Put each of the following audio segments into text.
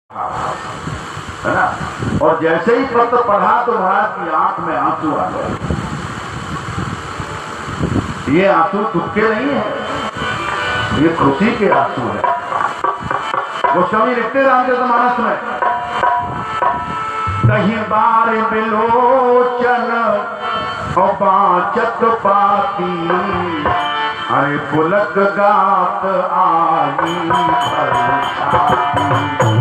है ना। और जैसे ही पत्र पढ़ा तो महाराज की आंख में आंसू आ गए। ये आंसू दुख के नहीं है, ये खुशी के आंसू है। गोस्वामी लिखते रामचरितमानस में, कहीं बार बिलोचन और बाचत पाती, अरे पुलक गात आई बरसाती,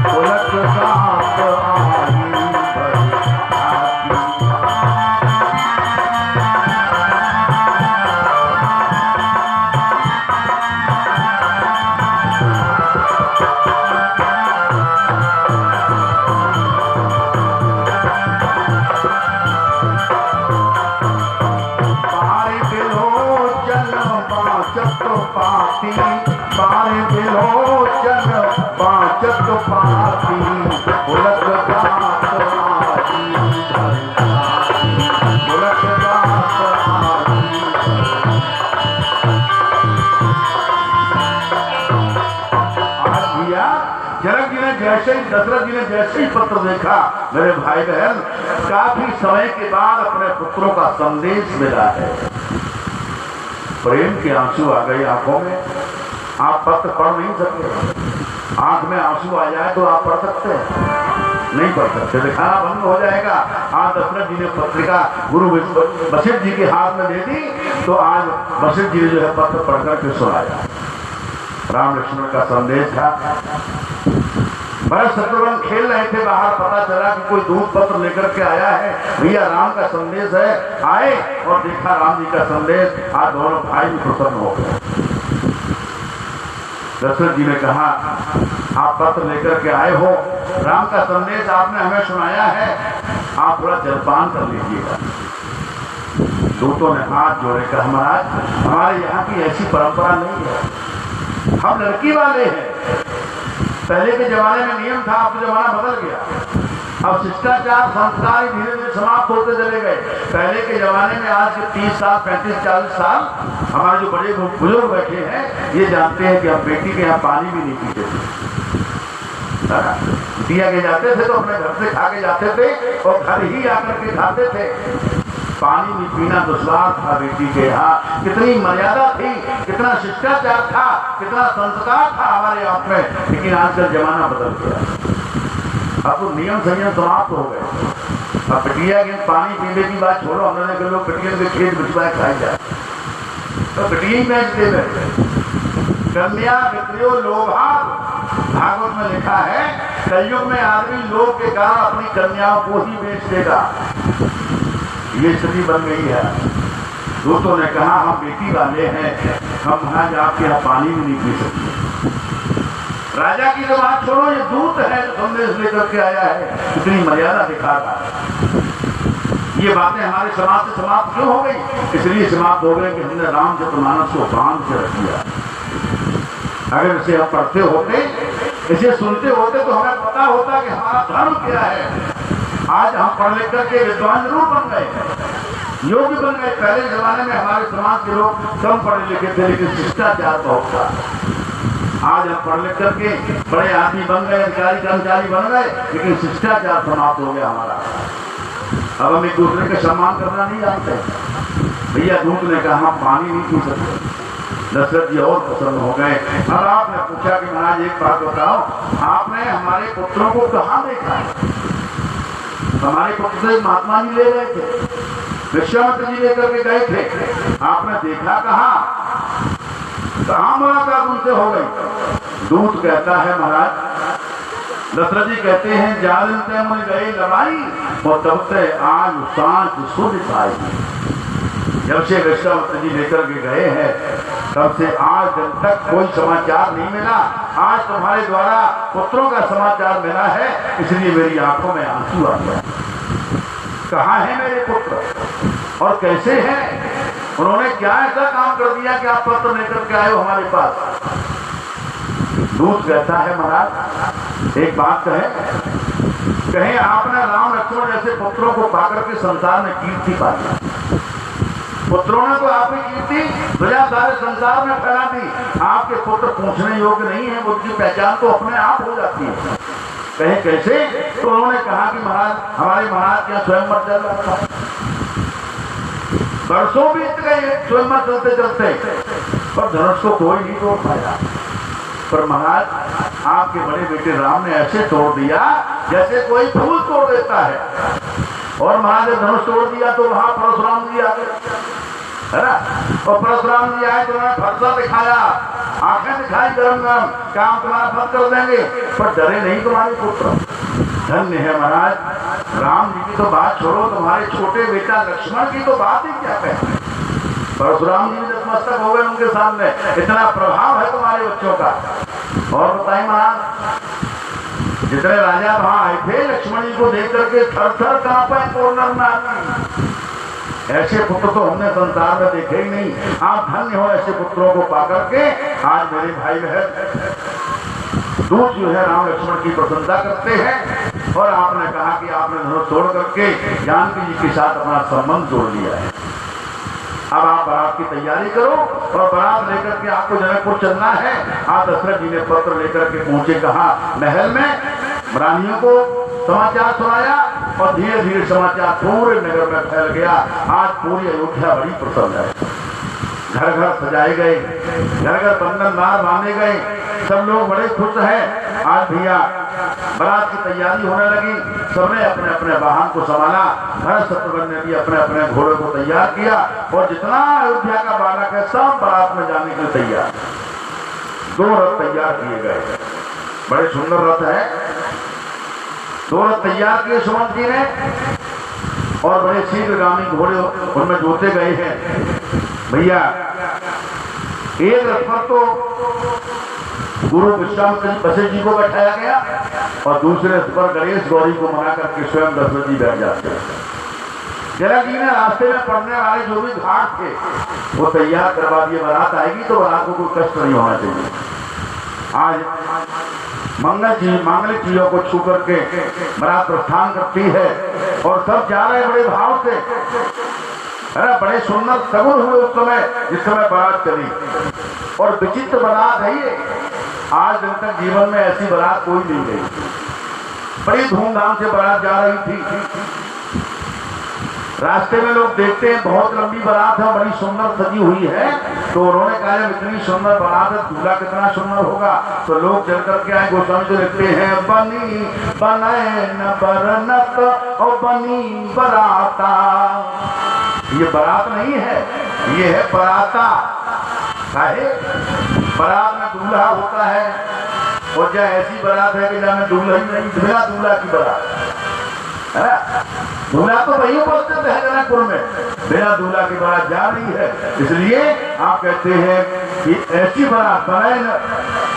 पुलक गात आई पाती, बारे बिलोचन बाचत पाती, पुलक गात आई बरसाती, पुलक गात आई। आज भैया जनक जी ने जैसे ही, दशरथ जी ने जैसे ही पत्र देखा, मेरे भाई बहन, काफी समय के बाद अपने पुत्रों का संदेश मिला है। प्रेम के आंसू आ गए आंखों में। आप पत्र पढ़ नहीं सकते, आंख में आंसू आ जाए तो आप पढ़ सकते हैं? नहीं पढ़ सकते, दिखाना बंद हो जाएगा। आज दशरथ जी ने पत्रिका गुरु वशिष्ठ जी के हाथ में दे दी, तो आज वशिष्ठ जी ने जो है पत्र पढ़ करके सुनाया। राम लक्ष्मण का संदेश था। भरत शत्रुघ्न खेल रहे थे बाहर, पता चला कि कोई दूत पत्र लेकर के आया है, भैया राम का संदेश है। आए और देखा राम जी का संदेश। आज दोनों भाई भी प्रसन्न हो गए। दशरथ जी ने कहा, आप पत्र लेकर के आए हो, राम का संदेश आपने हमें सुनाया है, आप थोड़ा जलपान कर लीजिएगा। दूतों ने हाथ जोड़े, कहा महाराज हमारे यहाँ की ऐसी परंपरा नहीं है, हम लड़की वाले हैं। पहले के जमाने में नियम था, अब तो जमाना बदल गया। अब शिष्टाचार संस्कार धीरे धीरे समाप्त होते चले गए। पहले के जमाने में, आज के 30 साल 35-40 साल हमारे जो बड़े बुजुर्ग बैठे हैं, ये जानते हैं कि हम बेटी के यहाँ पानी भी नहीं पीते थे। दिया के जाते थे तो अपने घर से खा के जाते थे और घर ही आकर के खाते थे। पानी भी पीना दुश्वार था बेटी के यहाँ। कितनी मर्यादा थी, कितना शिष्टाचार था, कितना संस्कार था हमारे आप में। लेकिन आजकल जमाना बदल गया, अब तो नियम संयम समाप्त हो गए। अब बिटिया के पानी पीने की बात छोड़ो, हमने कहा लोग बिटिया के खेत बिचवाए खाई जाए, तो बिटिया ही बेचते बैठे। कन्या विक्रियो लोभा, भागवत में लिखा है, कलयुग में आदमी लोभ के कारण अपनी कन्याओं को ही बेच देगा। ये स्थिति बन गई है। दूतों ने कहा हम बेटी वाले हैं, हम वहां जाके यहाँ पानी भी नहीं पी सकते। राजा की तो बात छोड़ो, ये दूत है जो संदेश लेकर के आया है, कितनी मर्यादा दिखा रहा है। ये बातें हमारे समाज से समाप्त क्यों हो गई? इसलिए समाप्त हो गए कि हमने रामचरितमानस को बांध के रख दिया। अगर इसे हम पढ़ते होते, इसे सुनते होते, तो हमें पता होता कि हमारा धर्म क्या है। आज हम पढ़ लिख करके विद्वान जरूर बन गए, योग्य बन गए। पहले जमाने में हमारे समाज के लोग कम पढ़े लिखे थे, लेकिन शिष्टाचार बहुत था। आज हम पढ़ लिख करके बड़े आदमी बन गए, अधिकारी कर्मचारी बन गए, लेकिन शिष्टाचार समाप्त हो गया हमारा। अब हम एक दूसरे का सम्मान करना नहीं जानते। भैया दूत ने कहा हम पानी नहीं पी सकते। दशरथ जी और प्रसन्न हो गए। अब आपने पूछा कि महाराज एक बात बताओ, आपने हमारे पुत्रों को कहाँ देखा है? हमारे पुत्र से महात्मा जी ले गए थे, विश्वामित्र जी लेकर के गए थे, आपने देखा कहाँ? कहाँ मुलाकात उनसे हो गई? दूत कहता है महाराज, दशरथ जी कहते हैं जानते मुझे गए लड़ाई और तब से आज सांझ सूर्य पाई। जब से विश्वामित्र जी लेकर के गए हैं, तब से आज दिन तक कोई समाचार नहीं मिला। आज तुम्हारे द्वारा पुत्रों का समाचार मिला है, इसलिए मेरी आंखों में आंसू आ गया। कहाँ है मेरे पुत्र और कैसे हैं? उन्होंने क्या ऐसा काम कर दिया कि आप पत्र लेकर के आए हो हमारे पास? दूत कहता है महाराज एक बात कहें आपने राम लक्ष्मण जैसे पुत्रों को पाकर के संसार में कीर्ति पाई। पुत्रों ने तो आपकी कीर्ति ध्वजा सारे संसार में फैला दी। आपके पुत्र पूछने योग्य नहीं है, उनकी पहचान तो अपने आप हो जाती है। कहे कैसे? तो उन्होंने कहा कि महाराज, हमारे महाराज क्या स्वयं मर चल रहा था, बरसों बीत गए स्वयं चलते चलते, पर धनुष को कोई नहीं तोड़ पाया। पर महाराज आपके बड़े बेटे राम ने ऐसे तोड़ दिया जैसे कोई फूल तोड़ देता है। और महाराज ने धनुष तोड़ दिया तो वहां परशुराम जी आ गए, है ना। और परशुराम जी आए तो उन्होंने फरसा दिखाया, आंखें दिखाई गरम गरम, काम तुम्हारा फल कर देंगे, पर डरे नहीं तुम्हारे पुत्र। धन्य है महाराज, राम जी की तो बात छोड़ो, तुम्हारे छोटे बेटा लक्ष्मण की तो बात ही क्या कहें। परशुराम जी नतमस्तक हो गए उनके सामने, इतना प्रभाव है तुम्हारे बच्चों का। और बताइए महाराज, जितने राजा वहां आए थे लक्ष्मण जी को देख करके थर थर कांपे कोरनर में। ऐसे पुत्र तो हमने संसार में देखे ही नहीं। आप धन्य हो ऐसे पुत्रों को पाकर के। आज मेरे भाई बहन दूत जो है राम लक्ष्मण की प्रशंसा करते हैं, और आपने कहा कि आपने धनुष तोड़ करके जानकी जी के साथ अपना संबंध जोड़ लिया है। अब आप बारात की तैयारी करो, और बारात लेकर के आपको जनकपुर चलना है। आप दशरथ जी ने पत्र लेकर के पहुंचे, कहा महल में रानियों को समाचार सुनाया, और धीरे धीरे समाचार पूरे नगर में फैल गया। आज पूरी अयोध्या बड़ी प्रसन्न है, घर घर सजाए गए, घर घर बंधनदार बांधे गए, सब लोग बड़े खुश हैं। आज भैया बारात की तैयारी होने लगी, सबने अपने अपने वाहन को संभाला। भरत शत्रुघ्न ने भी अपने अपने घोड़े को तैयार किया, और जितना अयोध्या का बालक है सब बारात में जाने के लिए तैयार। 2 रथ तैयार किए गए, बड़े सुंदर रथ है। 2 रथ तैयार किए सुमंत जी ने, और बड़े शीघ्रगामी घोड़े उनमें जोते गए हैं। भैया एक रथ पर तो गुरु विश्वामित्र वशिष्ठ जी को बैठाया गया, और दूसरे रथ पर गणेश गौरी को मना करके स्वयं दशरथ जी बैठ जाते हैं। जनक जी ने रास्ते में पड़ने वाले जो भी घाट थे वो तैयार करवा दिए। बारात आएगी तो बारात को कोई कष्ट नहीं होना चाहिए। आज मांगलिक चीजों को छू करके बारात प्रस्थान करती है, और सब जा रहे बड़े भाव से, है ना। बड़े सुंदर सगुन हुए उस समय जिस समय बारात चली, और विचित्र बारात है ये। आज दिन तक जीवन में ऐसी बारात कोई नहीं गई। बड़ी धूमधाम से बारात जा रही थी। रास्ते में लोग देखते हैं बहुत लंबी बारात है, बड़ी सुंदर सजी हुई है, तो उन्होंने कहा जब इतनी सुंदर बारात है, दूल्हा कितना सुंदर होगा। तो लोग चल करके आए, गोस्वामी जी लिखते हैं, बनी बनैन बरनत और बनी बराता। ये बारात नहीं है, ये है बराता। बारात में दूल्हा होता है, और क्या ऐसी बारात है कि जहाँ दूल्हा ही नहीं, बिना दूल्हा की बारात है ना। दूल्हा तो वही उपस्थित है जनकपुर में, बिना दूल्हा की बारात जा रही है। इसलिए आप कहते हैं कि ऐसी बारात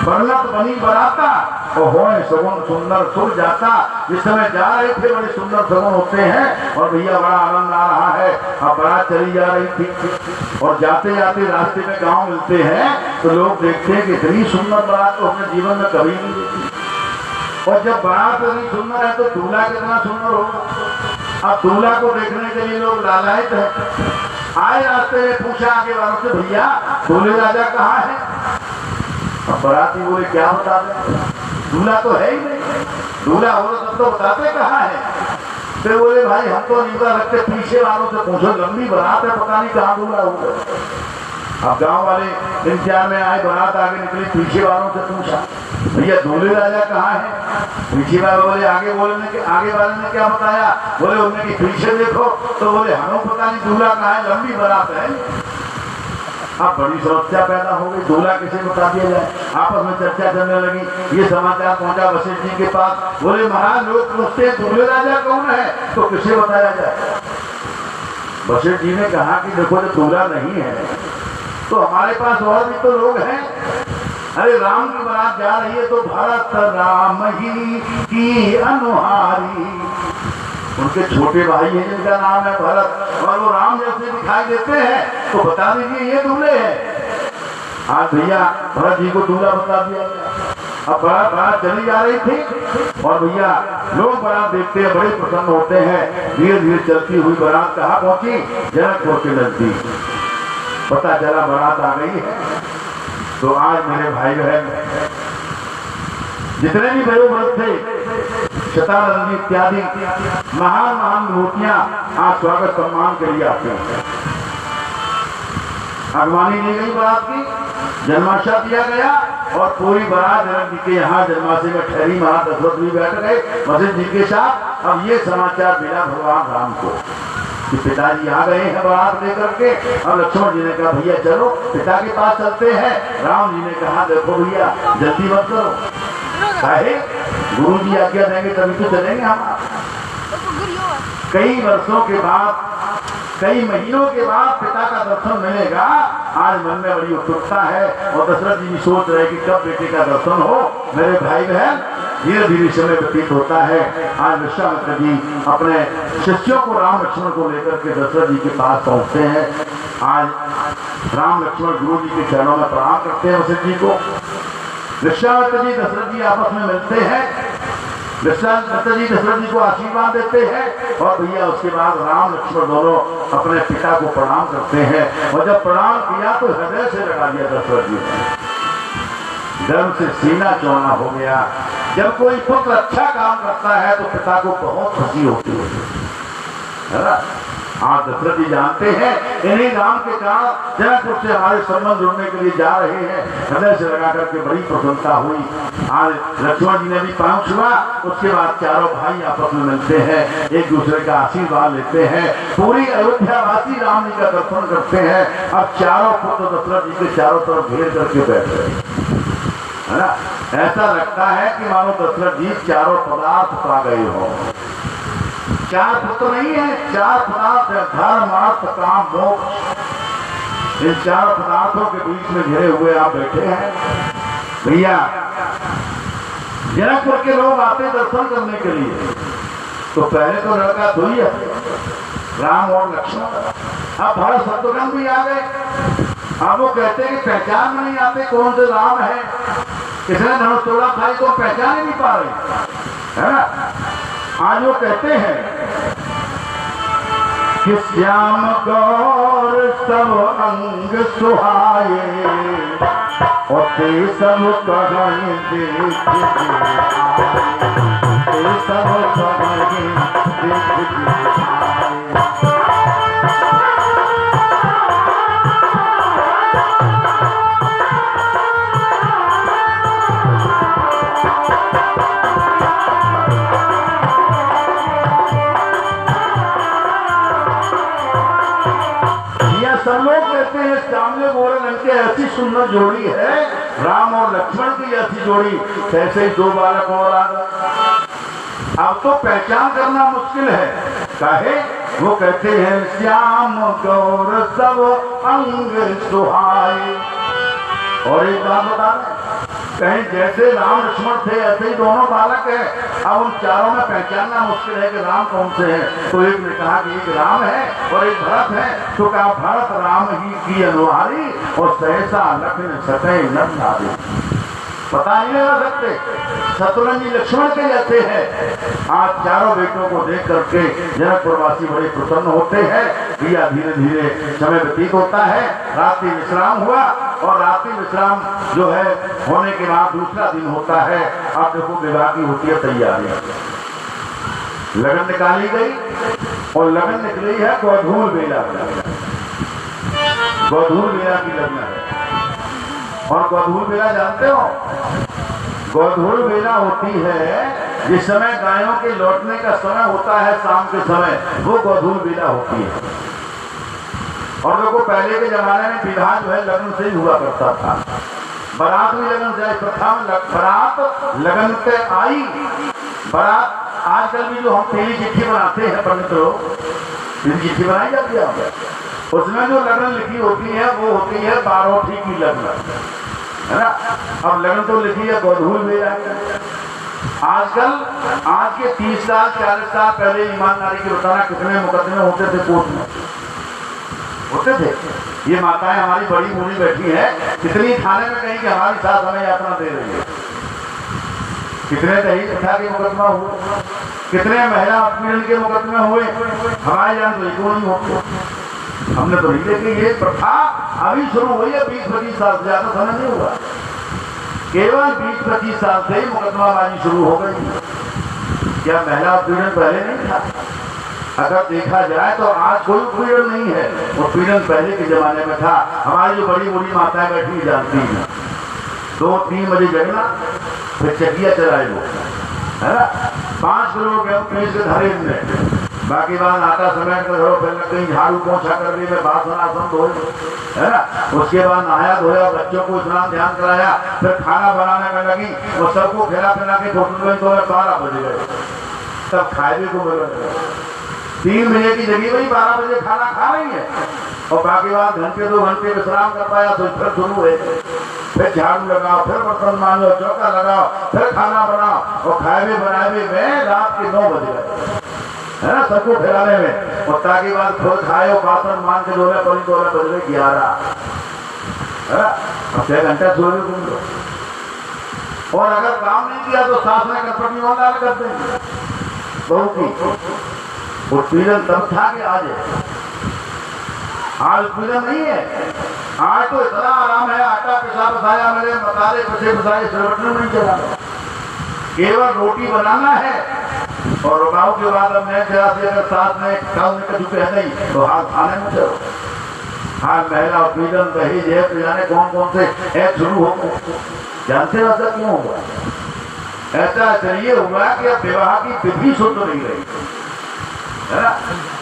बनत बनी बराता, और होए सगुन सुंदर सुर जाता। जिस समय जा रहे थे बड़े सुंदर सगुन होते हैं, और भैया बड़ा आनंद आ रहा है। अब बारात चली जा रही थी, और जाते जाते रास्ते में गांव मिलते हैं, तो लोग देखते हैं कि इतनी सुंदर बारात तो हमने जीवन में कभी नहीं देखी। और जब बारात इतनी सुंदर है तो दूल्हा कितना सुंदर होगा। अब दूल्हा को देखने के लिए लोग लालायित है। आए रास्ते में पूछा आगे वालों से, भैया दूल्हे राजा कहाँ है? अब बाराती बोले क्या बता दें, दूल्हा तो है ही नहीं। दूल्हा हो तो बताते कहाँ है। फिर बोले भाई हम तो नहीं पता रखते, पीछे वालों से पूछो, लंबी बारात है, पता नहीं कहाँ दूल्हा होगा। अब गांव वाले इंतजार में आए, बारात आगे निकली, पीछे वालों से पूछा, भैया दूल्हे राजा कहाँ है? पीछे वाले बोले आगे वाले ने क्या बताया? बोले उन्होंने कि पीछे देखो, तो बोले हमें पता नहीं दूल्हा कहाँ है, लंबी बारात है। अब बड़ी समस्या पैदा हो गई, दूल्हा किसे बता दिया जाए। आपस में चर्चा चलने लगी। ये समाचार पहुंचा वशिष्ठ जी के पास। बोले महाराज लोग पूछते हैं दूल्हे राजा कौन है, तो किसे बताया जाए? वशिष्ठ जी ने कहा कि देखो जब दूल्हा नहीं है तो हमारे पास और भी तो लोग हैं। अरे राम की बारात जा रही है तो भरत राम ही की अनुहारी, उनके छोटे भाई हैं जिनका नाम है भरत, और वो राम जैसे दिखाई देते हैं, तो बता दीजिए ये दूल्हे हैं। आज भैया भरत जी को दूल्हा बता दिया। अब बारात चली जा रही थी, और भैया लोग बारात देखते हैं, बड़े प्रसन्न होते हैं। धीरे धीरे चलती हुई बारात कहाँ पहुंची? जनकपुर के नजदीक। पता चला बारात आ गई है। तो आज मेरे भाई बहन जितने भी वयोवृद्ध थे शतानंदी इत्यादि महान महान विभूतियां आज स्वागत सम्मान के लिए आते हैं। अगवानी ली गई बारात की, जन्माशा दिया गया और पूरी बारात जनक जी के यहाँ जन्माशे में ठहरी। महाराज दशरथ भी बैठ गए वशिष्ठ जी के साथ। अब ये समाचार मिला भगवान राम को कि पिताजी आ गए हैं बारात लेकर के। और लक्ष्मण जी ने कहा भैया चलो पिता के पास चलते हैं। राम जी ने कहा देखो भैया जल्दी मत करो, काहे गुरु जी आज्ञा देंगे तभी तो चलेंगे हम। कई वर्षों के बाद, कई महीनों के बाद पिता का दर्शन मिलेगा। आज मन में बड़ी उत्सुकता है और दशरथ जी भी सोच रहे कि कब बेटे का दर्शन हो। मेरे भाई बहन धीरे धीरे समय व्यतीत होता है। आज विश्वामित्र जी अपने शिष्यों को राम लक्ष्मण को लेकर के दशरथ जी के पास पहुंचते हैं। आज राम लक्ष्मण गुरु जी के चरणों में प्रणाम करते हैं वशिष्ठ जी को। विश्वामित्र जी दशरथ जी आपस में मिलते हैं। विश्वामित्र जी दशरथ जी को आशीर्वाद देते हैं और भैया उसके बाद राम लक्ष्मण दोनों अपने पिता को प्रणाम करते हैं। और जब प्रणाम किया तो हृदय से लगा दिया दशरथ जी ने, गर्व से सीना चौड़ा हो गया। जब कोई पुत्र अच्छा काम करता है तो पिता को बहुत खुशी होती है ना। आज दशरथ जी जानते हैं इन्हीं राम के कारण जनकपुर से हमारे संबंध जुड़ने के लिए जा रहे हैं। हृदय से लगा करके बड़ी प्रसन्नता हुई। आज लक्ष्मण जी ने भी पांव छुआ। उसके बाद चारों भाई आपस में मिलते हैं, एक दूसरे का आशीर्वाद लेते हैं। पूरी अयोध्यावासी राम जी का दर्शन करते हैं। अब चारों पुत्र दशरथ जी के चारों तरफ घेर करके बैठ गए है ना। ऐसा लगता है कि मानो दशरथ जी चारों पदार्थ पा गए हो। चार पुत्र नहीं है, चार पदार्थ है, धर्म अर्थ काम मोक्ष। इन चार पदार्थों के बीच में घिरे हुए आप बैठे हैं। भैया जनकपुर के लोग आते दर्शन करने के लिए तो पहले तो लड़का दो ही है, राम और लक्ष्मण। अब भरत शत्रुघ्न भी आ गए। अब वो कहते हैं कि पहचान में नहीं आते कौन से राम है, किसने धनुष तोड़ा खाई तो पहचान ही नहीं पा रहे है ना। आज वो कहते हैं कि श्याम गौर सब अंग सुहाए और ते सब कहीं देख ते सब कहीं देख। सब लोग कहते हैं सामने गोरे रंग के ऐसी सुंदर जोड़ी है, राम और लक्ष्मण की ऐसी जोड़ी, कैसे ही दो बालक और आ गए। अब तो पहचान करना मुश्किल है। काहे वो कहते हैं श्याम गौर सब अंग सुहाए। और एक बात बता दें, कहीं जैसे राम लक्ष्मण थे ऐसे ही दोनों बालक हैं। अब उन चारों में पहचानना मुश्किल है कि राम कौन से हैं। तो एक ने कहा कि एक राम है और एक भरत है। तो कहा भरत राम ही की अनुहारी और सहसा लखन सतह न धारी। पता ही नहीं लगा सकते शत्रुघ्न जी लक्ष्मण के जैसे हैं। आज चारों बेटों को देख करके जनकपुरवासी बड़े प्रसन्न होते हैं। भैया धीरे धीरे समय व्यतीत होता है। रात्रि विश्राम हुआ और रात्रि विश्राम जो है होने के बाद दूसरा दिन होता है। अब देखो विवाह की होती है तैयारी। लगन निकाली गई और लगन निकली है गोधूल बेला। गोधूल बेला की लगन है। और गोधूल बेला जानते हो, गोधूल बेला होती है जिस समय गायों के लौटने का समय होता है शाम के समय, वो गोधूल बेला होती है। और देखो पहले के जमाने में विवाह जो है लगन से ही हुआ करता था। बारात भी लगन से आई। प्रथम बारात लगन से आई। बारात आजकल भी जो हम पीली चिट्ठी बनाते हैं पंडित लोग, पीली चिट्ठी बनाई जाती है, उसमें जो लगन लिखी होती है वो होती है बारोठी की लगन है ना। अब लगन तो लिखी है गोधूल बेला। आजकल आज के 30 साल 40 साल पहले ईमानदारी के बताना कितने मुकदमे होते थे कोर्ट में होते थे। ये माताएं हमारी बड़ी बूढ़ी बैठी है, कितनी थाने में कहीं कि हमारी साथ हमें यात्रा दे रही है। कितने दही कथा के मुकदमा हुए, कितने महिला उत्पीड़न के मुकदमे हुए, हमारे जान तो एक नहीं होते। हमने तो नहीं देखी। ये प्रथा अभी शुरू हुई है 20-25 साल से, ज्यादा समय नहीं हुआ। केवल 20-25 साल से ही मुकदमाबाजी शुरू हो गई। क्या महिला उत्पीड़न पहले नहीं था? अगर देखा जाए तो आज कोई उत्पीड़न नहीं है, उत्पीड़न पहले के जमाने में था। हमारी जो बड़ी बूढ़ी माताएं बैठी जानती हैं, 2-3 बजे जगना, फिर चकिया चलाए वो, है ना, 5 किलो गेहूं पीस के धरे में, बाकी बात आटा समेट कर धरो, फिर कहीं झाड़ू पोछा कर दी, मैं बासन आसन धोए, है ना, उसके बाद नहाया धोया, बच्चों को स्नान ध्यान कराया, फिर खाना बनाने में लगी, वो सबको खिला पिला के होटल तो 12 बज गए, तब खाए भी को मिल रहे। 3 बजे की जगह वही 12 बजे खाना खा रही है, और बाकी बात घंटे 2 घंटे विश्राम कर पाया तो फिर शुरू है, फिर झाड़ू लगाओ, फिर बर्तन मांजो, चौका लगाओ, फिर खाना बनाओ, और खाए भी बनाए भी में रात के 9 बज गए, है ना, सबको खिलाने में, और ताकि बात खुद खाए, बासन मान के धोने पड़ी, 12 बज गए 11, है ना, अब 6 घंटा सो रहे तुम लोग। और अगर काम नहीं किया तो सास ने कटपटी वाला कर देंगे बहू की। उत्पीड़न तब था कि आज उत्पीड़न नहीं है। आज तो इतना आराम है, आटा पिसा पिसाया, मेरे मसाले पिसे पिसाए, सिलवटने नहीं चला, केवल रोटी बनाना है। और रुकाव के बाद अब मैं जरा से अगर साथ में काम में कभी कह नहीं तो हाथ खाने में चलो। हाँ, महिला उत्पीड़न दहेज है, तो जाने कौन कौन से ऐप शुरू हो गए, जानते हो ऐसा क्यों हुआ? ऐसा इसलिए हुआ कि अब विवाह की विधि शुद्ध नहीं रही, है ना।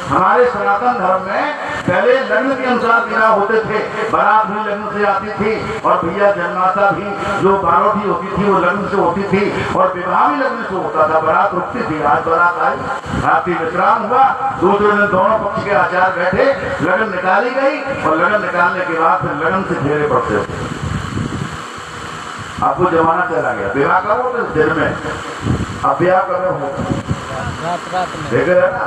हमारे सनातन धर्म में पहले लग्न के अनुसार विवाह होते थे, बारात भी लग्न से आती थी, और भैया जन्माशा भी जो बारोटी होती थी वो लग्न से होती थी, और विवाह भी लग्न से होता था, बारात रुकती थी। आज बारात आई, रात्रि विश्राम हुआ, दूसरे दिन दोनों पक्ष के आचार बैठे, लगन निकाली गई, और लगन निकालने के बाद फिर लगन से फेरे पड़ते थे। अब वो जमाना चला गया, विवाह करो तो दिन में, अब विवाह कर रहे हो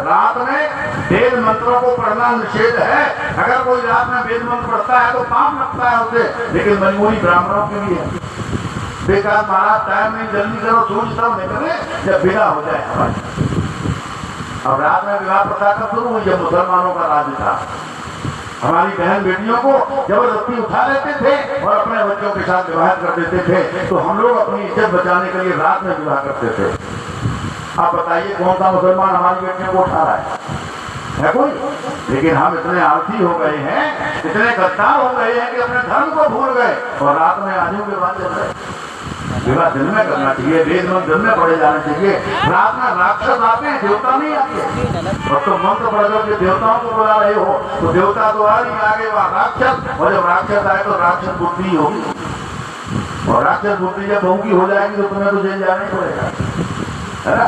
रात में वेद मंत्रों को पढ़ना निषेध है। अगर कोई रात में वेद मंत्र पढ़ता है तो पाप लगता है उसे, लेकिन मजबूरी ब्राह्मणों के लिए है। बेकार महाराज टाइम नहीं, जल्दी करो, सूझ सब निकले जब विदा हो जाए हमारी। अब रात में विवाह प्रथा कब शुरू हुई? जब मुसलमानों का राज्य था। हमारी बहन बेटियों को जबरदस्ती उठा लेते थे और अपने बच्चों के साथ विवाह कर देते थे, तो हम लोग अपनी इज्जत बचाने के लिए रात में विवाह करते थे। आप बताइए कौन सा मुसलमान हमारी बेटियों को उठा रहा है कोई? लेकिन हम इतने आलसी हो गए हैं, इतने गद्दार हो गए हैं कि अपने धर्म को भूल गए, और रात में आजू के बाद चल रहे। विवाह दिन में करना चाहिए, वेद मंत्र दिन में पढ़े जाने चाहिए। रात में राक्षस आते हैं, देवता नहीं आते। और तो मंत्र पढ़ के देवताओं को बुला रहे हो तो देवता तो आ नहीं, आगे वहाँ राक्षस, और जब राक्षस आए तो राक्षस बुद्धि होगी, और राक्षस बुद्धि जब बहू की हो जाएगी तो तुम्हें तो जेल जाना ही पड़ेगा, है ना।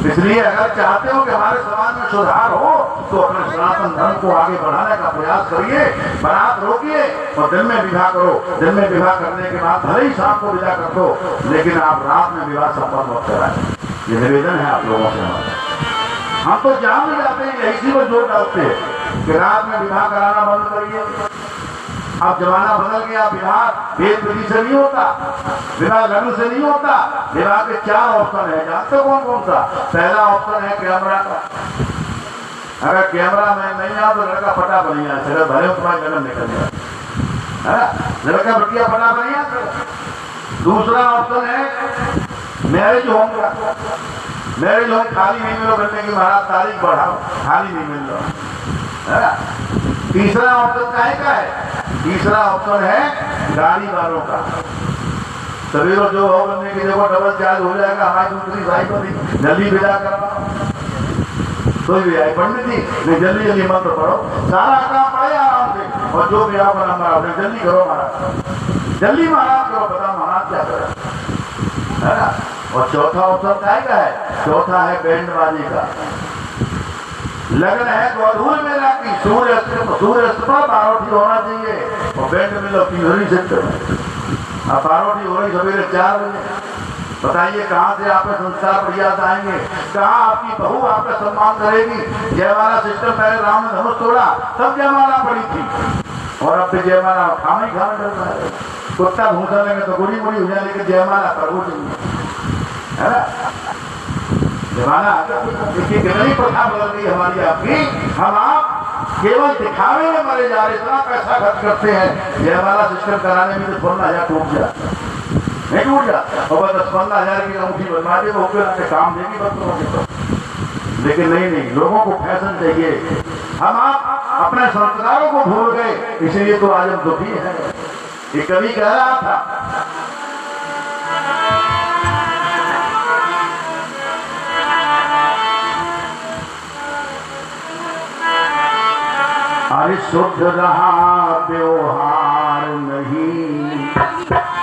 इसलिए अगर चाहते हो कि हमारे समाज में सुधार हो तो अपने सनातन धर्म को आगे बढ़ाने का प्रयास करिए, बारात रोकिए और दिन में विवाह करो। दिन में विवाह करने के बाद भले ही शाम को विदा कर दो, लेकिन आप रात में विवाह संपन्न मत कराएं। ये निवेदन है आप लोगों से हमारा। हम तो जान नहीं जाते हैं, इसी पर जोर डालते हैं कि रात में विवाह कराना बंद करिए। अब जमाना बदल गया, विवाह वेद विधि से नहीं होता, विवाह लग्न से नहीं होता। विवाह के 4 ऑप्शन है, जानते हो कौन कौन सा? पहला ऑप्शन है कैमरा का। अगर कैमरा मैन नहीं आ तो लड़का फटा बनिया चले, भले तुम्हारे लगन निकल जाए, है ना, लड़का बटिया फटा बनिया चले। दूसरा ऑप्शन है मैरिज होम का। मैरिज होम खाली नहीं मिलो, कहते कि महाराज तारीख बढ़ाओ, खाली नहीं मिल रहा, है ना। तीसरा ऑप्शन का है? तीसरा ऑप्शन है गाड़ी वालों का। सवेरे जो हो बनने की देखो डबल चार्ज हो जाएगा, हमारी दूसरी साइड पर जल्दी विदा करवाओ, कोई भी आई पंडित जी नहीं, जल्दी जल्दी मंत्र पढ़ो, सारा काम पड़े आराम से, और जो भी आप महाराज जल्दी करो, महाराज जल्दी महाराज करो, बताओ महाराज क्या करें, है ना। और चौथा ऑप्शन का है? चौथा है बैंड बाजी का। लगन है गौधूल मेला की, सूर्य पर बारोटी होना चाहिए, और बैंड में लोग तिजोरी से अब बारोटी हो रही सवेरे 4 बजे। बताइए कहाँ से आपके संस्कार बढ़िया आएंगे? कहाँ आपकी बहू आपका सम्मान करेगी? जयमाला सिस्टम पहले राम ने धनुष तोड़ा तब जयमाला पड़ी थी, और अब तो जयमाला खाना ही खाना चल रहा है। कुत्ता भूसा लेंगे तो गोली मोड़ी हो जाए, लेकिन जयमाला प्रभु चाहिए, है ना। जमाना देखिए कितनी प्रथा बदल गई हमारी आपकी। हम आप केवल दिखावे में मरे जा रहे, इतना पैसा खर्च करते हैं जयमाला सिस्टम कराने में, तो 15,000 टूट जाता, नहीं टूट जाता, और 10-15,000 की अंगूठी बनवा दे तो काम देगी बच्चों के। लेकिन नहीं, लोगों को फैशन चाहिए। हम आप अपने संस्कारों को भूल गए, इसलिए तो आज हम दुखी है। ये कवि कह रहा था, अरे शुद्ध रहा व्यवहार नहीं,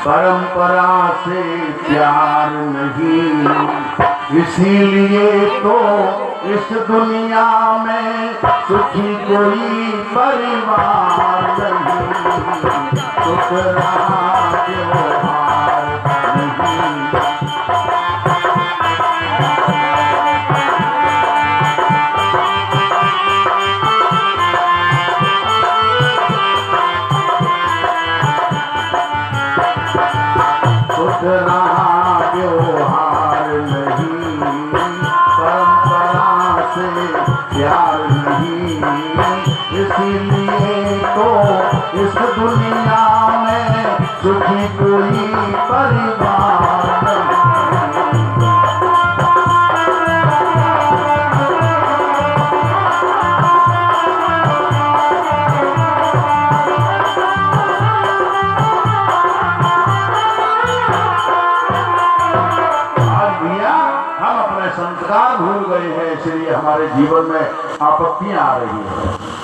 परंपरा से प्यार नहीं, इसीलिए तो इस दुनिया में सुखी कोई परिवार नहीं। शुद्ध रहा व्यवहार नहीं, रहा व्यवहार नहीं, परंपरा से प्यार नहीं, इसीलिए तो इस दुनिया में सुखी कोई परिवार नहीं। संस्कार भूल गए हैं, इसलिए हमारे जीवन में आपत्तियां आ रही है।